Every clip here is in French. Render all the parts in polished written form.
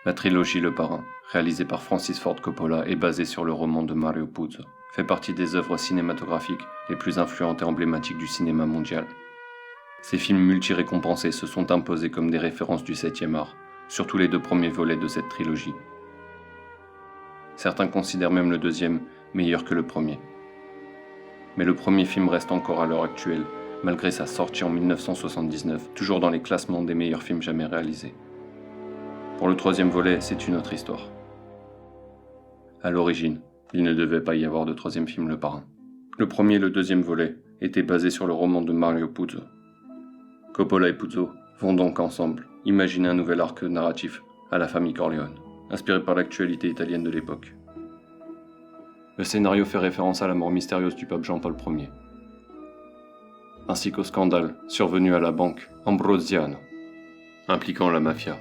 La trilogie Le Parrain, réalisée par Francis Ford Coppola et basée sur le roman de Mario Puzo, fait partie des œuvres cinématographiques les plus influentes et emblématiques du cinéma mondial. Ces films multi-récompensés se sont imposés comme des références du 7e art, surtout les 2 premiers volets de cette trilogie. Certains considèrent même le deuxième meilleur que le premier. Mais le premier film reste encore à l'heure actuelle, malgré sa sortie en 1979, toujours dans les classements des meilleurs films jamais réalisés. Pour le 3e volet, c'est une autre histoire. À l'origine, il ne devait pas y avoir de 3e film Le Parrain. Le premier et le 2e volet étaient basés sur le roman de Mario Puzo. Coppola et Puzo vont donc ensemble imaginer un nouvel arc narratif à la famille Corleone, inspiré par l'actualité italienne de l'époque. Le scénario fait référence à la mort mystérieuse du pape Jean-Paul Ier, ainsi qu'au scandale survenu à la banque Ambrosiano, impliquant la mafia,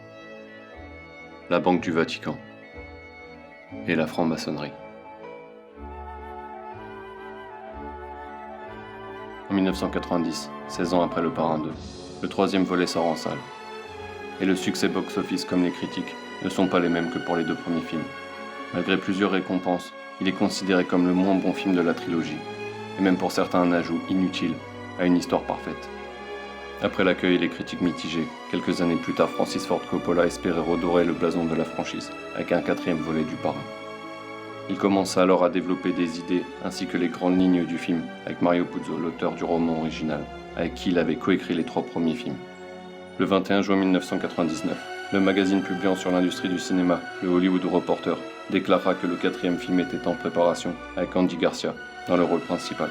la Banque du Vatican et la franc-maçonnerie. En 1990, 16 ans après Le Parrain 2, le 3e volet sort en salle. Et le succès box-office comme les critiques ne sont pas les mêmes que pour les 2 premiers films. Malgré plusieurs récompenses, il est considéré comme le moins bon film de la trilogie, et même pour certains un ajout inutile à une histoire parfaite. Après l'accueil et les critiques mitigées, quelques années plus tard, Francis Ford Coppola espérait redorer le blason de la franchise avec un 4e volet du Parrain. Il commença alors à développer des idées ainsi que les grandes lignes du film avec Mario Puzo, l'auteur du roman original, avec qui il avait coécrit les 3 premiers films. Le 21 juin 1999, le magazine publiant sur l'industrie du cinéma, le Hollywood Reporter, déclara que le 4e film était en préparation avec Andy Garcia dans le rôle principal.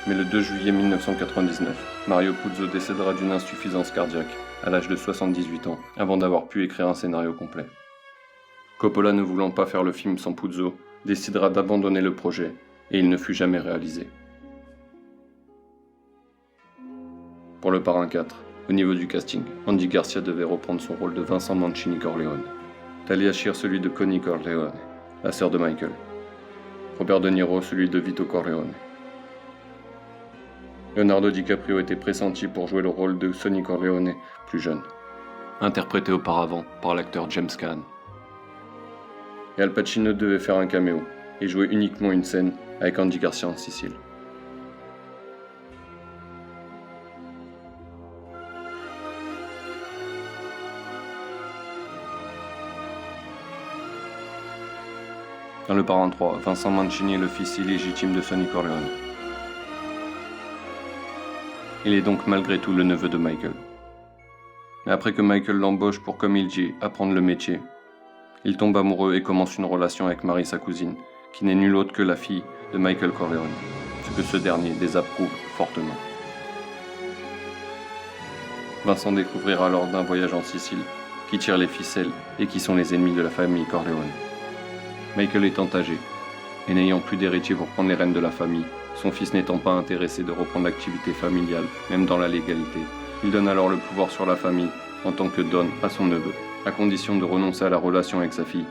Mais le 2 juillet 1999, Mario Puzo décédera d'une insuffisance cardiaque à l'âge de 78 ans avant d'avoir pu écrire un scénario complet. Coppola, ne voulant pas faire le film sans Puzo, décidera d'abandonner le projet et il ne fut jamais réalisé. Pour Le Parrain 4, au niveau du casting, Andy Garcia devait reprendre son rôle de Vincent Mancini Corleone, Talia Shire celui de Connie Corleone, la sœur de Michael, Robert De Niro celui de Vito Corleone. Leonardo DiCaprio était pressenti pour jouer le rôle de Sonny Corleone plus jeune, interprété auparavant par l'acteur James Caan. Et Al Pacino devait faire un caméo et jouer uniquement une scène avec Andy Garcia en Sicile. Dans Le Parrain 3, Vincent Mancini est le fils illégitime de Sonny Corleone. Il est donc malgré tout le neveu de Michael. Mais après que Michael l'embauche pour, comme il dit, apprendre le métier, il tombe amoureux et commence une relation avec Marie, sa cousine, qui n'est nulle autre que la fille de Michael Corleone, ce que ce dernier désapprouve fortement. Vincent découvrira lors d'un voyage en Sicile qui tire les ficelles et qui sont les ennemis de la famille Corleone. Michael étant âgé, et n'ayant plus d'héritier pour prendre les rênes de la famille, son fils n'étant pas intéressé de reprendre l'activité familiale, même dans la légalité, il donne alors le pouvoir sur la famille, en tant que Don, à son neveu, à condition de renoncer à la relation avec sa fille,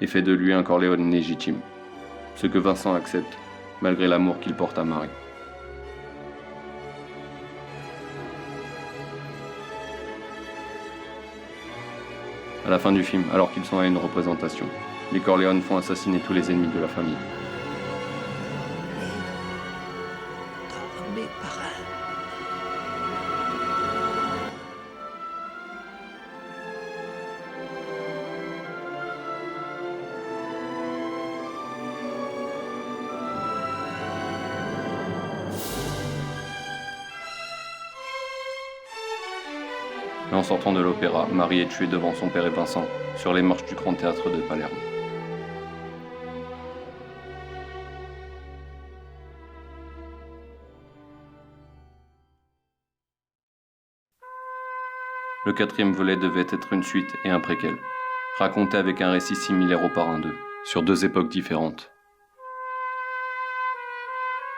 et fait de lui un Corleone légitime, ce que Vincent accepte, malgré l'amour qu'il porte à Marie. À la fin du film, alors qu'ils sont à une représentation, les Corleone font assassiner tous les ennemis de la famille. Dormez, parrain. Mais en sortant de l'opéra, Marie est tuée devant son père et Vincent, sur les marches du Grand Théâtre de Palerme. Le 4e volet devait être une suite et un préquel, raconté avec un récit similaire au Parrain 2, sur 2 époques différentes.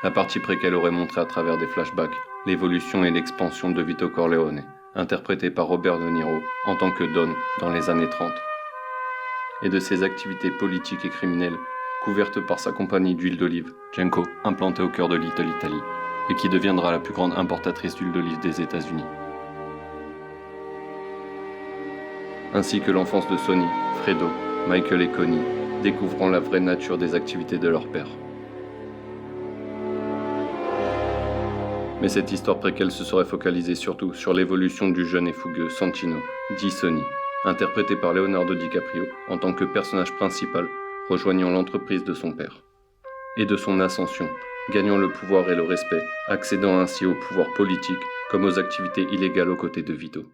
La partie préquelle aurait montré à travers des flashbacks l'évolution et l'expansion de Vito Corleone, interprété par Robert De Niro en tant que Don dans les années 30, et de ses activités politiques et criminelles couvertes par sa compagnie d'huile d'olive, Genco, implantée au cœur de Little Italy, et qui deviendra la plus grande importatrice d'huile d'olive des États-Unis. ainsi que l'enfance de Sonny, Fredo, Michael et Connie, découvrant la vraie nature des activités de leur père. Mais cette histoire préquelle se serait focalisée surtout sur l'évolution du jeune et fougueux Santino, dit Sonny, interprété par Leonardo DiCaprio en tant que personnage principal, rejoignant l'entreprise de son père. Et de son ascension, gagnant le pouvoir et le respect, accédant ainsi au pouvoir politique comme aux activités illégales aux côtés de Vito.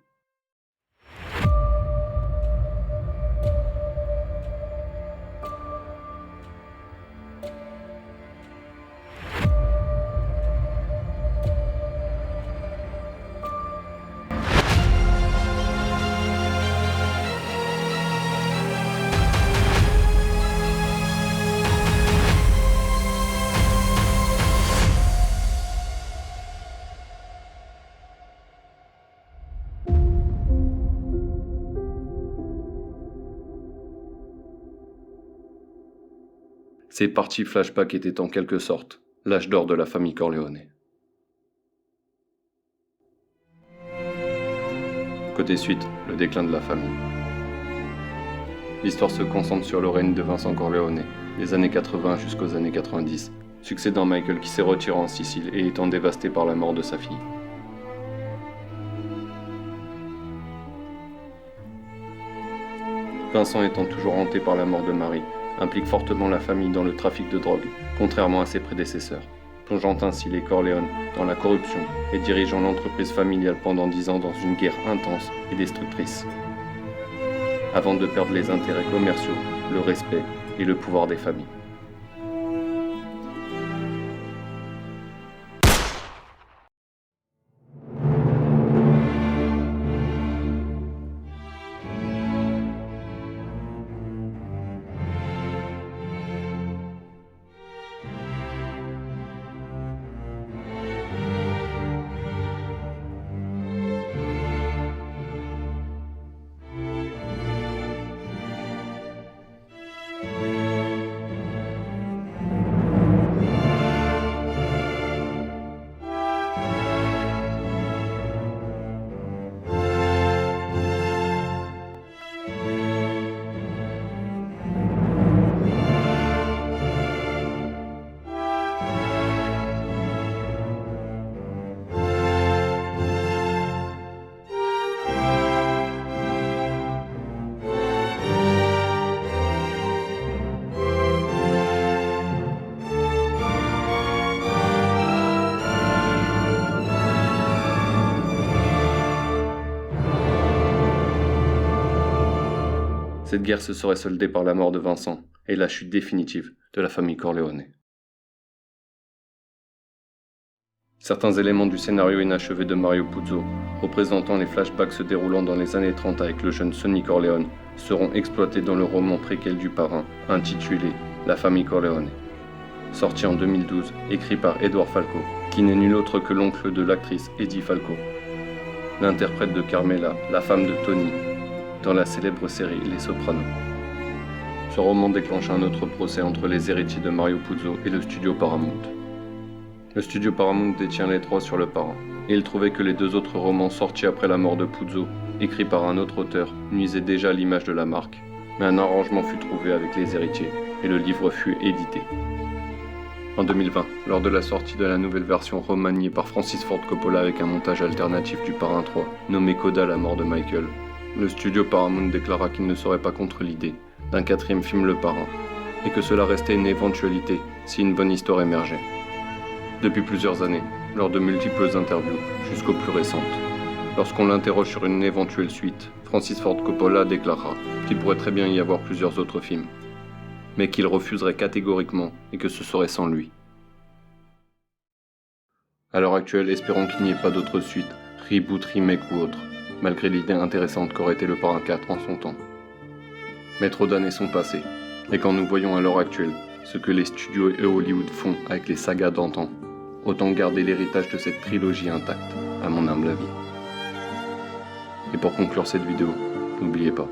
Ces parties flashback étaient en quelque sorte l'âge d'or de la famille Corleone. Côté suite, le déclin de la famille. L'histoire se concentre sur le règne de Vincent Corleone, des années 80 jusqu'aux années 90, succédant Michael qui s'est retiré en Sicile et étant dévasté par la mort de sa fille. Vincent étant toujours hanté par la mort de Marie, implique fortement la famille dans le trafic de drogue, contrairement à ses prédécesseurs, plongeant ainsi les Corleone dans la corruption et dirigeant l'entreprise familiale pendant 10 ans dans une guerre intense et destructrice, avant de perdre les intérêts commerciaux, le respect et le pouvoir des familles. Cette guerre se serait soldée par la mort de Vincent et la chute définitive de la famille Corleone. Certains éléments du scénario inachevé de Mario Puzo, représentant les flashbacks se déroulant dans les années 30 avec le jeune Sonny Corleone, seront exploités dans le roman préquel du parrain, intitulé La famille Corleone, sorti en 2012, écrit par Edward Falco, qui n'est nul autre que l'oncle de l'actrice Edie Falco, l'interprète de Carmela, la femme de Tony, dans la célèbre série Les Sopranos. Ce roman déclenche un autre procès entre les héritiers de Mario Puzo et le studio Paramount. Le studio Paramount détient les droits sur le parrain, et il trouvait que les 2 autres romans sortis après la mort de Puzo, écrits par un autre auteur, nuisaient déjà à l'image de la marque, mais un arrangement fut trouvé avec les héritiers, et le livre fut édité. En 2020, lors de la sortie de la nouvelle version remaniée par Francis Ford Coppola avec un montage alternatif du Parrain 3, nommé Coda la mort de Michael, le studio Paramount déclara qu'il ne serait pas contre l'idée d'un 4e film Le Parrain, et que cela restait une éventualité si une bonne histoire émergeait. Depuis plusieurs années, lors de multiples interviews, jusqu'aux plus récentes, lorsqu'on l'interroge sur une éventuelle suite, Francis Ford Coppola déclara qu'il pourrait très bien y avoir plusieurs autres films, mais qu'il refuserait catégoriquement et que ce serait sans lui. À l'heure actuelle, espérons qu'il n'y ait pas d'autres suites, reboot, remake ou autre, malgré l'idée intéressante qu'aurait été le Parrain 4 en son temps. Mais trop d'années sont passées, et quand nous voyons à l'heure actuelle ce que les studios et Hollywood font avec les sagas d'antan, autant garder l'héritage de cette trilogie intacte, à mon humble avis. Et pour conclure cette vidéo, n'oubliez pas,